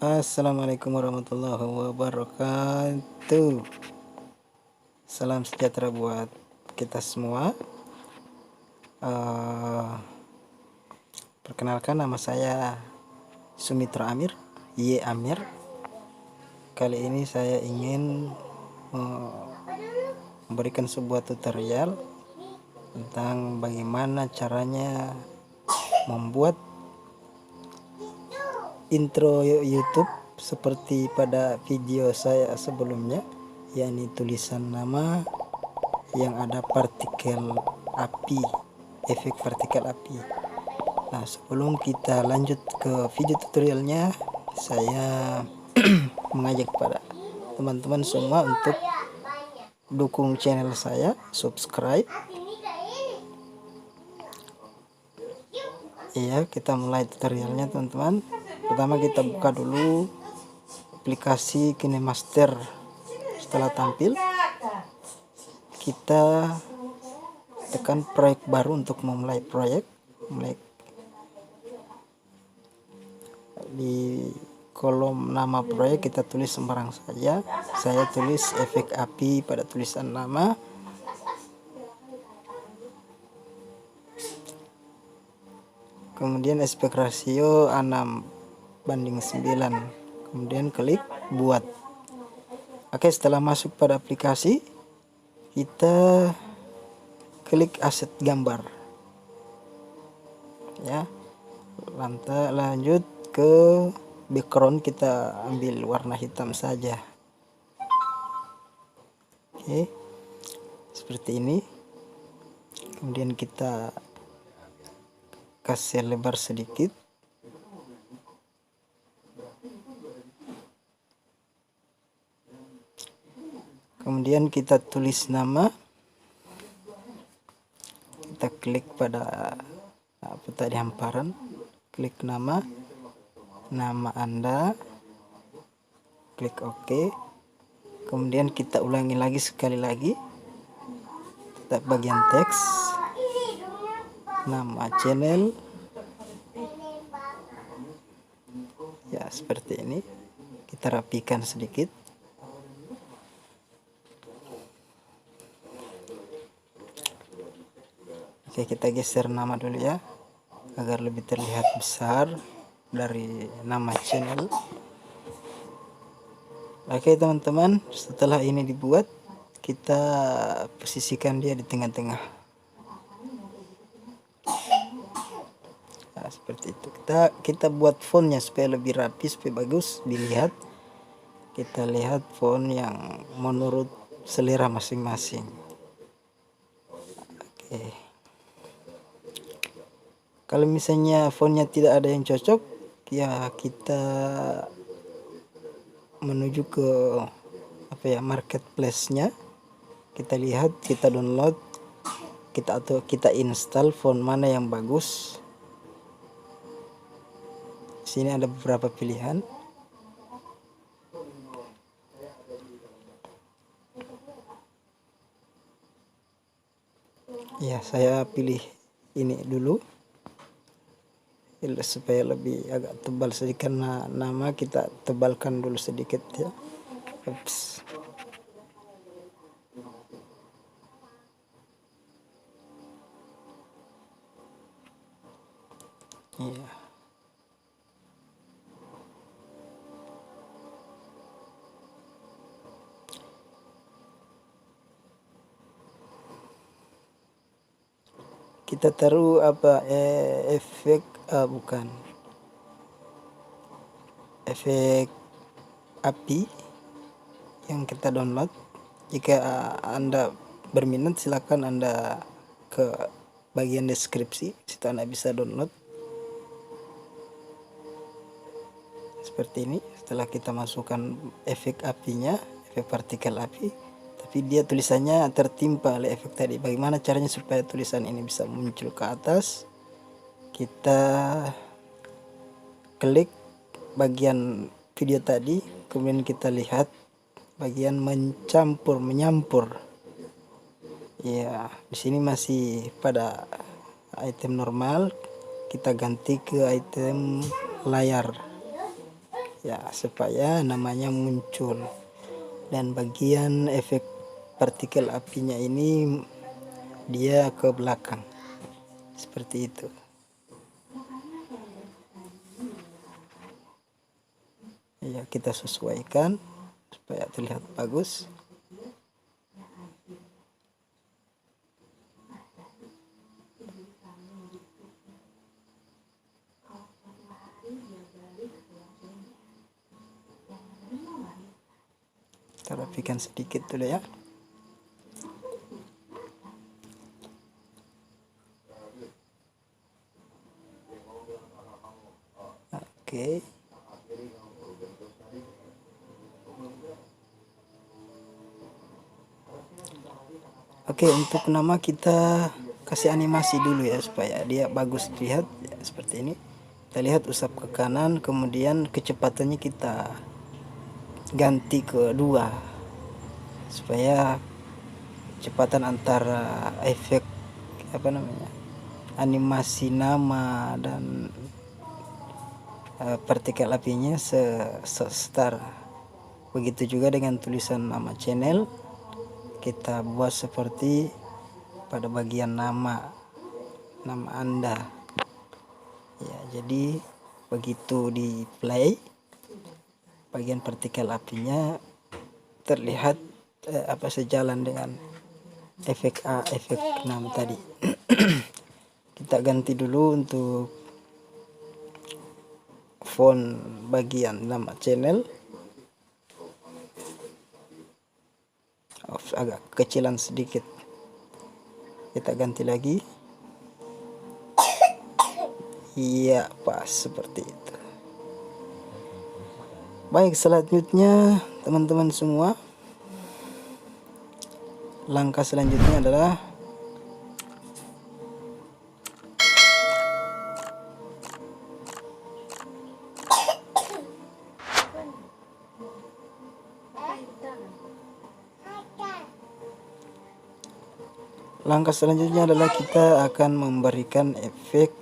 Assalamualaikum warahmatullahi wabarakatuh. Salam sejahtera buat kita semua. Perkenalkan, nama saya Sumitra Amir, Y Amir. Kali ini saya ingin memberikan sebuah tutorial tentang bagaimana caranya membuat intro YouTube seperti pada video saya sebelumnya, yakni tulisan nama yang ada partikel api, efek partikel api. Nah, sebelum kita lanjut ke video tutorialnya, saya mengajak pada teman-teman semua untuk dukung channel saya, subscribe. Iya, kita mulai tutorialnya teman-teman. Pertama kita buka dulu aplikasi KineMaster. Setelah tampil, kita tekan proyek baru untuk memulai proyek. Di kolom nama proyek kita tulis sembarang saja. Saya tulis efek api pada tulisan nama. Kemudian aspek rasio 6:9. Kemudian klik buat. Oke, setelah masuk pada aplikasi, kita klik aset gambar ya. Lanjut ke background, kita ambil warna hitam saja. Oke, seperti ini. Kemudian kita kasih lebar sedikit. Kemudian kita tulis nama. Kita klik pada apa tadi, hamparan, klik nama Anda, klik OK. Kemudian kita ulangi lagi sekali lagi, tetap bagian teks, nama channel ya, seperti ini. Kita rapikan sedikit. Oke, kita geser nama dulu ya, agar lebih terlihat besar dari nama channel. Oke teman-teman, setelah ini dibuat, kita posisikan dia di tengah-tengah. Nah, seperti itu. Kita buat fontnya supaya lebih rapi, supaya bagus dilihat. Kita lihat font yang menurut selera masing-masing. Oke. Kalau misalnya fontnya tidak ada yang cocok, ya kita menuju ke marketplace-nya. Kita lihat, kita download, kita install font mana yang bagus. Sini ada beberapa pilihan. Ya, saya pilih ini dulu supaya lebih agak tebal sedikit, karena nama kita tebalkan dulu sedikit ya. Ups. Iya. Kita taruh efek efek api yang kita download. Jika Anda berminat, silakan Anda ke bagian deskripsi, situ Anda bisa download. Seperti ini. Setelah kita masukkan efek apinya, efek partikel api, tapi dia tulisannya tertimpa oleh efek tadi. Bagaimana caranya supaya tulisan ini bisa muncul ke atas? Kita klik bagian video tadi, kemudian kita lihat bagian menyampur. Ya, di sini masih pada item normal, kita ganti ke item layar. ya, supaya namanya muncul. Dan bagian efek partikel apinya ini dia ke belakang seperti itu. Ya, kita sesuaikan supaya terlihat bagus. Kita rapikan sedikit dulu ya. Oke. Oke, untuk nama kita kasih animasi dulu ya supaya dia bagus dilihat ya, seperti ini. Kita lihat usap ke kanan, kemudian kecepatannya kita ganti ke 2 supaya kecepatan antara efek animasi nama dan partikel apinya setara. Begitu juga dengan tulisan nama channel, kita buat seperti pada bagian nama Anda ya. Jadi begitu di play, bagian partikel apinya terlihat sejalan dengan efek efek nama tadi. Kita ganti dulu untuk font bagian nama channel, agak kecilan sedikit, kita ganti lagi. Iya, pas seperti itu. Baik, selanjutnya teman-teman semua, langkah selanjutnya adalah kita akan memberikan efek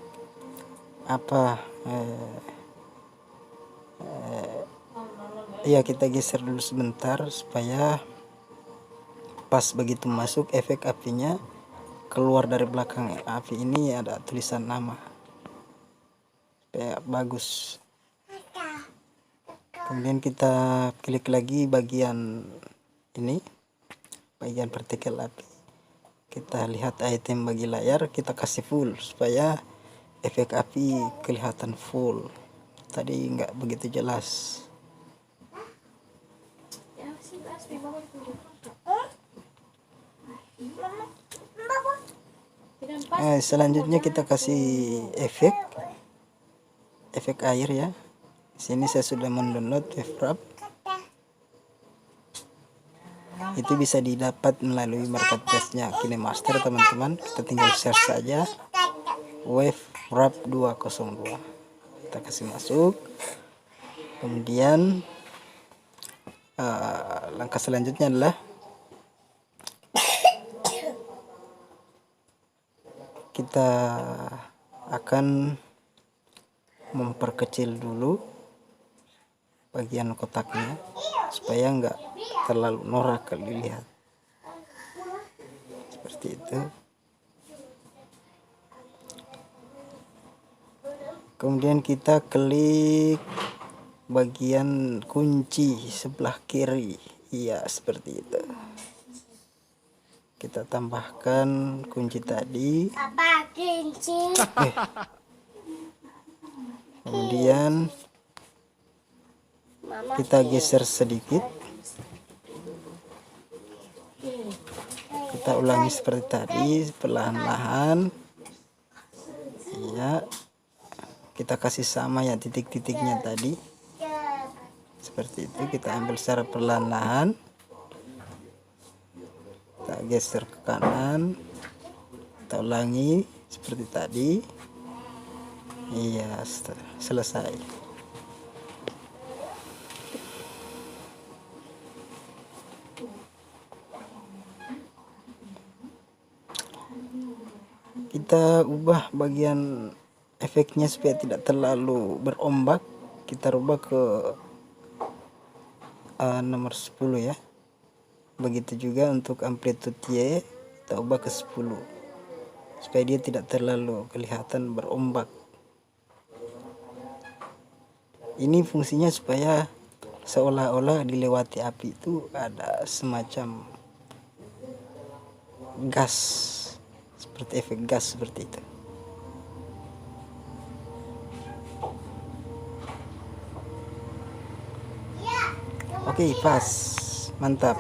ya, kita geser dulu sebentar supaya pas begitu masuk efek apinya keluar dari belakang api ini ada tulisan nama supaya bagus. Kemudian kita klik lagi bagian ini, bagian partikel api. Kita lihat item bagi layar, kita kasih full supaya efek api kelihatan full. Tadi nggak begitu jelas. Selanjutnya kita kasih efek air ya. Sini saya sudah mendownload WaveWrap. Itu bisa didapat melalui marketplace-nya KineMaster teman-teman. Kita tinggal search saja WaveWrap 202. Kita kasih masuk. Kemudian langkah selanjutnya adalah kita akan memperkecil dulu bagian kotaknya supaya enggak terlalu norak kalau dilihat seperti itu. Kemudian kita klik bagian kunci sebelah kiri, iya seperti itu. Kita tambahkan kunci tadi. Kemudian kita geser sedikit, kita ulangi seperti tadi, perlahan-lahan ya. Kita kasih sama ya titik-titiknya tadi seperti itu. Kita ambil secara perlahan-lahan, kita geser ke kanan, kita ulangi seperti tadi. Iya, selesai. Kita ubah bagian efeknya supaya tidak terlalu berombak. Kita rubah ke nomor 10 ya. Begitu juga untuk amplitude Y kita ubah ke 10 supaya dia tidak terlalu kelihatan berombak. Ini fungsinya supaya seolah-olah dilewati api itu ada semacam gas, seperti efek gas seperti itu. Oke, pas, mantap.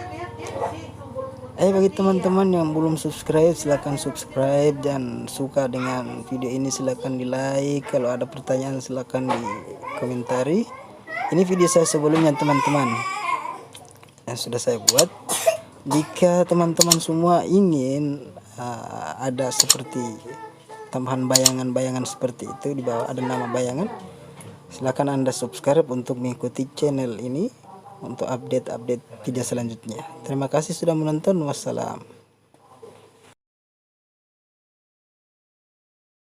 Bagi teman-teman yang belum subscribe, silahkan subscribe, dan suka dengan video ini silahkan di like. Kalau ada pertanyaan silahkan di komentari. Ini video saya sebelumnya teman-teman yang sudah saya buat. Jika teman-teman semua ingin ada seperti tambahan bayangan-bayangan seperti itu, di bawah ada nama bayangan, silahkan Anda subscribe untuk mengikuti channel ini untuk update-update video selanjutnya. Terima kasih sudah menonton. Wassalam.